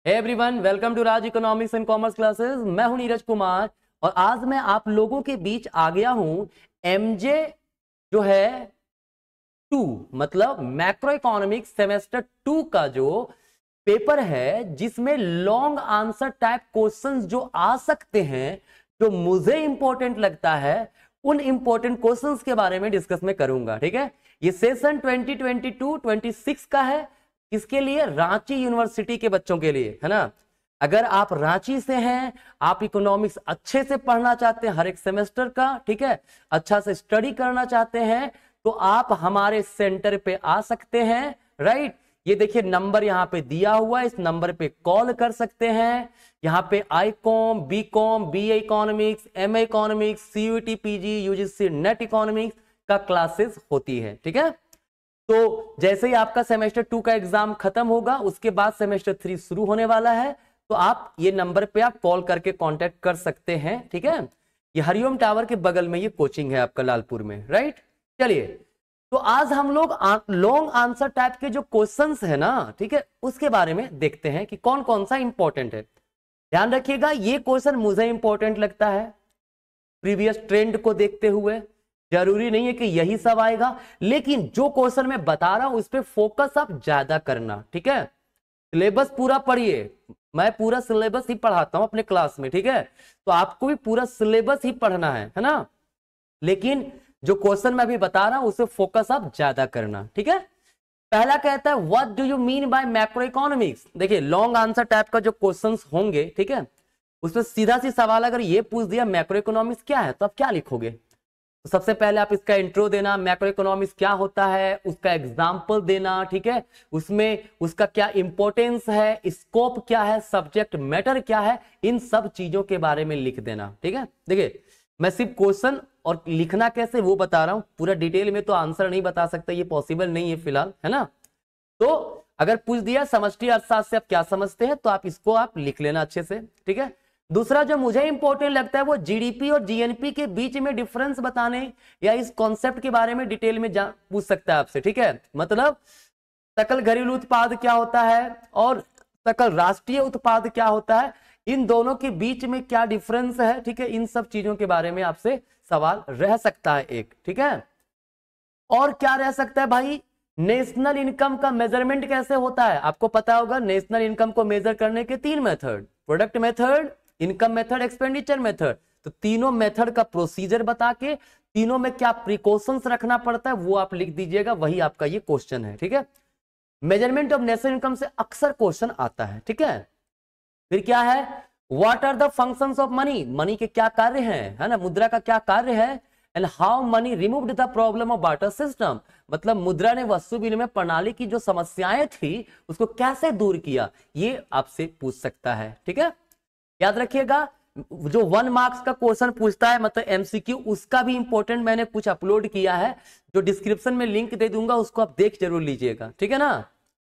Hey everyone, welcome to Raj economics and commerce classes. मैं हूं नीरज कुमार और आज मैं आप लोगों के बीच आ गया हूं एमजे जो है 2 मतलब मैक्रो इकोनॉमिक्स सेमेस्टर 2 का जो पेपर है, जिसमें लॉन्ग आंसर टाइप क्वेश्चंस जो आ सकते हैं, जो मुझे इंपॉर्टेंट लगता है, उन इंपॉर्टेंट क्वेश्चंस के बारे में डिस्कस में करूंगा। ठीक है, ये सेशन 2022-26 का है। किसके लिए? रांची यूनिवर्सिटी के बच्चों के लिए, है ना। अगर आप रांची से हैं, आप इकोनॉमिक्स अच्छे से पढ़ना चाहते हैं हर एक सेमेस्टर का, ठीक है, अच्छा से स्टडी करना चाहते हैं, तो आप हमारे सेंटर पे आ सकते हैं। राइट, ये देखिए नंबर यहाँ पे दिया हुआ है, इस नंबर पे कॉल कर सकते हैं। यहाँ पे ICom, BCom, BA economics, MA economics, CUET, PG, UGC NET economics का क्लासेस होती है। ठीक है, तो जैसे ही आपका सेमेस्टर 2 का एग्जाम खत्म होगा, उसके बाद सेमेस्टर 3 शुरू होने वाला है, तो आप ये नंबर पे आप कॉल करके कांटेक्ट कर सकते हैं। ठीक है, ये हरिओम टावर के बगल में ये कोचिंग है आपका लालपुर में। राइट, चलिए, तो आज हम लोग लॉन्ग आंसर टाइप के जो क्वेश्चंस है ना, ठीक है, उसके बारे में देखते हैं कि कौन कौन सा इंपॉर्टेंट है। ध्यान रखिएगा, ये क्वेश्चन मुझे इंपॉर्टेंट लगता है प्रीवियस ट्रेंड को देखते हुए। जरूरी नहीं है कि यही सब आएगा, लेकिन जो क्वेश्चन मैं बता रहा हूं उस पर फोकस आप ज्यादा करना। ठीक है, सिलेबस पूरा पढ़िए, मैं पूरा सिलेबस ही पढ़ाता हूं अपने क्लास में। ठीक है, तो आपको भी पूरा सिलेबस ही पढ़ना है ना, लेकिन जो क्वेश्चन मैं अभी बता रहा हूं उसे फोकस आप ज्यादा करना। ठीक है, पहला कहता है what do you mean by macro economics. देखिए लॉन्ग आंसर टाइप का जो क्वेश्चंस होंगे, ठीक है, उसमें सीधा सी सवाल अगर ये पूछ दिया मैक्रो इकोनॉमिक्स क्या है, तो आप क्या लिखोगे? तो सबसे पहले आप इसका इंट्रो देना, मैक्रो इकोनॉमिक्स क्या होता है, उसका एग्जाम्पल देना। ठीक है, उसमें उसका क्या इंपॉर्टेंस है, स्कोप क्या है, सब्जेक्ट मैटर क्या है, इन सब चीजों के बारे में लिख देना। ठीक है, देखिए मैं सिर्फ क्वेश्चन और लिखना कैसे वो बता रहा हूं, पूरा डिटेल में तो आंसर नहीं बता सकता, ये पॉसिबल नहीं है फिलहाल, है ना। तो अगर पूछ दिया समष्टि अर्थशास्त्र से आप क्या समझते हैं, तो आप इसको आप लिख लेना अच्छे से। ठीक है, दूसरा जो मुझे इंपॉर्टेंट लगता है वो जीडीपी और जीएनपी के बीच में डिफरेंस बताने या इस कॉन्सेप्ट के बारे में डिटेल में पूछ सकता है आपसे। ठीक है, मतलब सकल घरेलू उत्पाद क्या होता है और सकल राष्ट्रीय उत्पाद क्या होता है, इन दोनों के बीच में क्या डिफरेंस है। ठीक है, इन सब चीजों के बारे में आपसे सवाल रह सकता है एक। ठीक है, और क्या रह सकता है भाई, नेशनल इनकम का मेजरमेंट कैसे होता है। आपको पता होगा नेशनल इनकम को मेजर करने के 3 method, product method, income method, expenditure method. तो तीनों मेथड का प्रोसीजर बता के तीनों में क्या प्रिकॉशंस रखना पड़ता है वो आप लिख दीजिएगा, वही आपका ये क्वेश्चन है। ठीक है, मेजरमेंट ऑफ नेशनल इनकम से अक्सर क्वेश्चन आता है। ठीक है, फिर क्या है, what are the functions of money, money के क्या कार्य हैं, है ना, मुद्रा का क्या कार्य है, and how many removed the problem of barter system, मतलब मुद्रा ने वस्तु विनिमय प्रणाली की जो समस्याएं थी उसको कैसे दूर किया, ये आपसे पूछ सकता है। ठीक है, याद रखिएगा जो 1 मार्क्स का क्वेश्चन पूछता है मतलब एमसीक्यू, उसका भी इंपॉर्टेंट मैंने कुछ अपलोड किया है, जो डिस्क्रिप्शन में लिंक दे दूंगा, उसको आप देख जरूर लीजिएगा। ठीक है ना,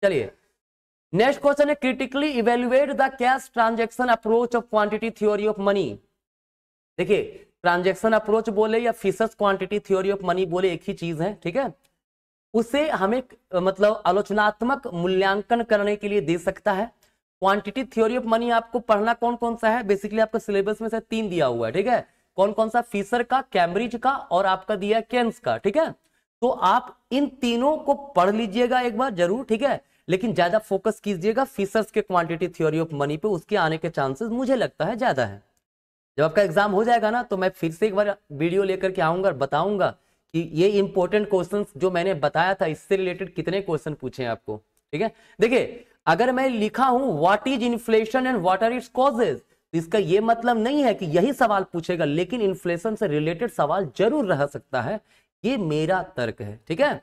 चलिए नेक्स्ट क्वेश्चन है critically evaluate the cash transaction approach of quantity theory of money. देखिए ट्रांजैक्शन अप्रोच बोले या Fisher's quantity theory of money बोले एक ही चीज है। ठीक है, उसे हमें मतलब आलोचनात्मक मूल्यांकन करने के लिए दे सकता है। क्वांटिटी थ्योरी ऑफ मनी आपको पढ़ना कौन कौन सा है, बेसिकली आपका सिलेबस में से 3 दिया हुआ है। ठीक है, कौन कौन सा, फिशर का, कैम्ब्रिज का और आपका दिया केन्स का। ठीक है, तो आप इन तीनों को पढ़ लीजिएगा एक बार जरूर। ठीक है, लेकिन ज्यादा फोकस कीजिएगा फिशर्स के क्वांटिटी थ्योरी ऑफ मनी पे, उसके आने के चांसेस मुझे लगता है ज्यादा है। जब आपका एग्जाम हो जाएगा ना, तो मैं फिर से एक बार वीडियो लेकर के आऊंगा, बताऊंगा कि ये इंपॉर्टेंट क्वेश्चंस जो मैंने बताया था इससे रिलेटेड कितने क्वेश्चन पूछे हैं आपको। ठीक है, देखिए अगर मैं लिखा हूं what is inflation and what are its causes, तो इसका ये मतलब नहीं है कि यही सवाल पूछेगा, लेकिन इन्फ्लेशन से रिलेटेड सवाल जरूर रह सकता है, ये मेरा तर्क है। ठीक है,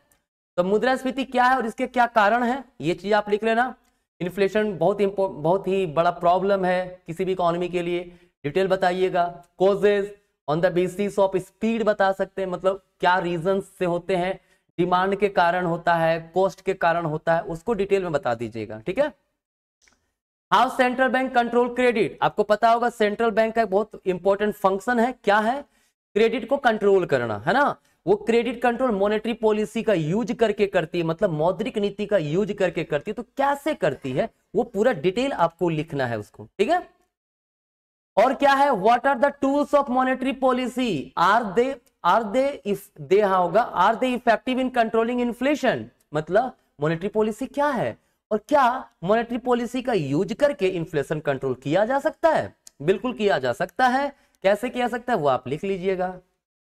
तो मुद्रास्फीति क्या है और इसके क्या कारण है, ये चीज आप लिख लेना। इन्फ्लेशन बहुत ही बड़ा प्रॉब्लम है किसी भी इकोनॉमी के लिए, डिटेल बताइएगा। Causes on the basis of speed बता सकते हैं, मतलब क्या रीजन से होते हैं, डिमांड के कारण होता है, कॉस्ट के कारण होता है, उसको डिटेल में बता दीजिएगा। ठीक है, how central bank control credit, आपको पता होगा सेंट्रल बैंक का एक बहुत इंपॉर्टेंट फंक्शन है, क्या है, क्रेडिट को कंट्रोल करना, है ना। वो क्रेडिट कंट्रोल मॉनेटरी पॉलिसी का यूज करके करती है, मतलब मौद्रिक नीति का यूज करके करती है। तो कैसे करती है वो पूरा डिटेल आपको लिखना है उसको, ठीक है। और क्या है, what are the tools of monetary policy, are they if they होगा are they effective in controlling inflation, मतलब मॉनेटरी पॉलिसी क्या है और क्या मॉनेटरी पॉलिसी का यूज करके इन्फ्लेशन कंट्रोल किया जा सकता है। बिल्कुल किया जा सकता है, कैसे किया सकता है वो आप लिख लीजिएगा।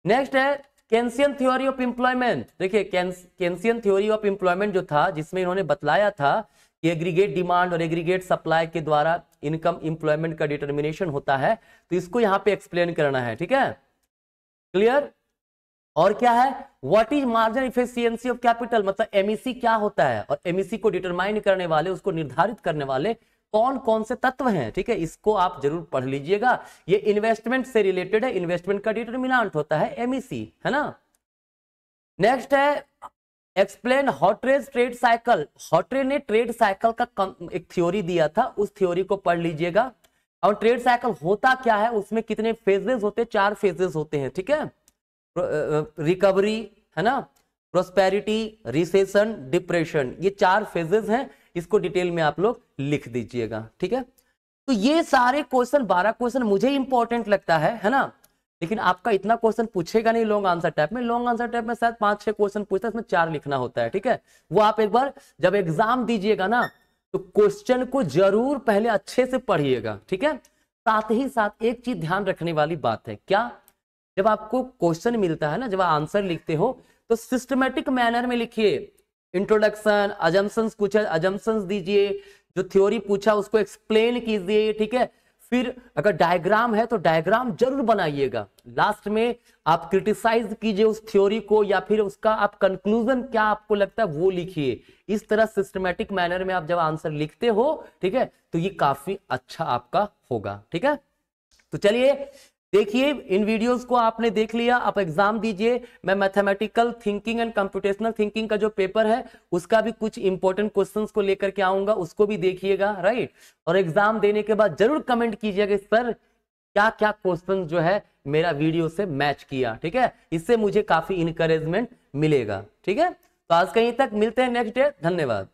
नेक्स्ट है केन्सियन थ्योरी ऑफ एम्प्लॉयमेंट। देखिए केन्सियन थ्योरी ऑफ एम्प्लॉयमेंट जो था, जिसमें इन्होंने बतलाया था कि एग्रीगेट डिमांड और एग्रीगेट सप्लाई के द्वारा इनकम एम्प्लॉयमेंट का डिटर्मिनेशन होता है, तो इसको यहां पे एक्सप्लेन करना है, ठीक है, क्लियर। और क्या है, what is marginal efficiency of capital, मतलब एमईसी क्या होता है और एमईसी को डिटरमाइन करने वाले, उसको निर्धारित करने वाले कौन कौन से तत्व हैं, ठीक है, इसको आप जरूर पढ़ लीजिएगा। ये इन्वेस्टमेंट से रिलेटेड है, इन्वेस्टमेंट का डिटरमिनेंट होता है एमईसी, है ना। नेक्स्ट है एक्सप्लेन हॉटरेज ट्रेड साइकिल। हॉटरे ने ट्रेड साइकिल का एक थ्योरी दिया था, उस थ्योरी को पढ़ लीजिएगा। और ट्रेड साइकिल होता क्या है, उसमें कितने फेजेस होते हैं, 4 फेजेस होते हैं, ठीक है, रिकवरी, है ना, प्रोस्पेरिटी, रिसेशन, डिप्रेशन, ये 4 फेजेस हैं, इसको डिटेल में आप लोग लिख दीजिएगा, ठीक है। तो ये सारे क्वेश्चन 12 क्वेश्चन मुझे इंपॉर्टेंट लगता है ना, लेकिन आपका इतना क्वेश्चन पूछेगा नहीं लॉन्ग आंसर टाइप में। लॉन्ग आंसर टाइप में शायद 5-6 क्वेश्चन पूछता है, इसमें 4 लिखना होता है, ठीक है। वो आप एक बार जब एग्जाम दीजिएगा ना, तो क्वेश्चन को जरूर पहले अच्छे से पढ़िएगा, ठीक है। साथ ही साथ एक चीज ध्यान रखने वाली बात है, क्या, जब आपको क्वेश्चन मिलता है ना, जब आप आंसर लिखते हो तो सिस्टमेटिक मैनर में लिखिए। इंट्रोडक्शन, अजम्पशंस पूछा, अजम्पशंस दीजिए, जो थ्योरी पूछा उसको एक्सप्लेन कीजिए, ठीक है। फिर अगर डायग्राम है तो डायग्राम जरूर बनाइएगा। लास्ट में आप क्रिटिसाइज कीजिए उस थ्योरी को, या फिर उसका आप कंक्लूजन क्या आपको लगता है वो लिखिए। इस तरह सिस्टमेटिक मैनर में आप जब आंसर लिखते हो, ठीक है, तो ये काफी अच्छा आपका होगा, ठीक है। तो चलिए देखिए, इन वीडियोस को आपने देख लिया, आप एग्जाम दीजिए। मैं mathematical thinking and computational thinking का जो पेपर है उसका भी कुछ इंपॉर्टेंट क्वेश्चंस को लेकर के आऊंगा, उसको भी देखिएगा, राइट। और एग्जाम देने के बाद जरूर कमेंट कीजिएगा सर क्या क्या क्वेश्चन जो है मेरा वीडियो से मैच किया, ठीक है। इससे मुझे काफी इंकरेजमेंट मिलेगा, ठीक है। तो आज कहीं तक मिलते हैं नेक्स्ट डे, धन्यवाद।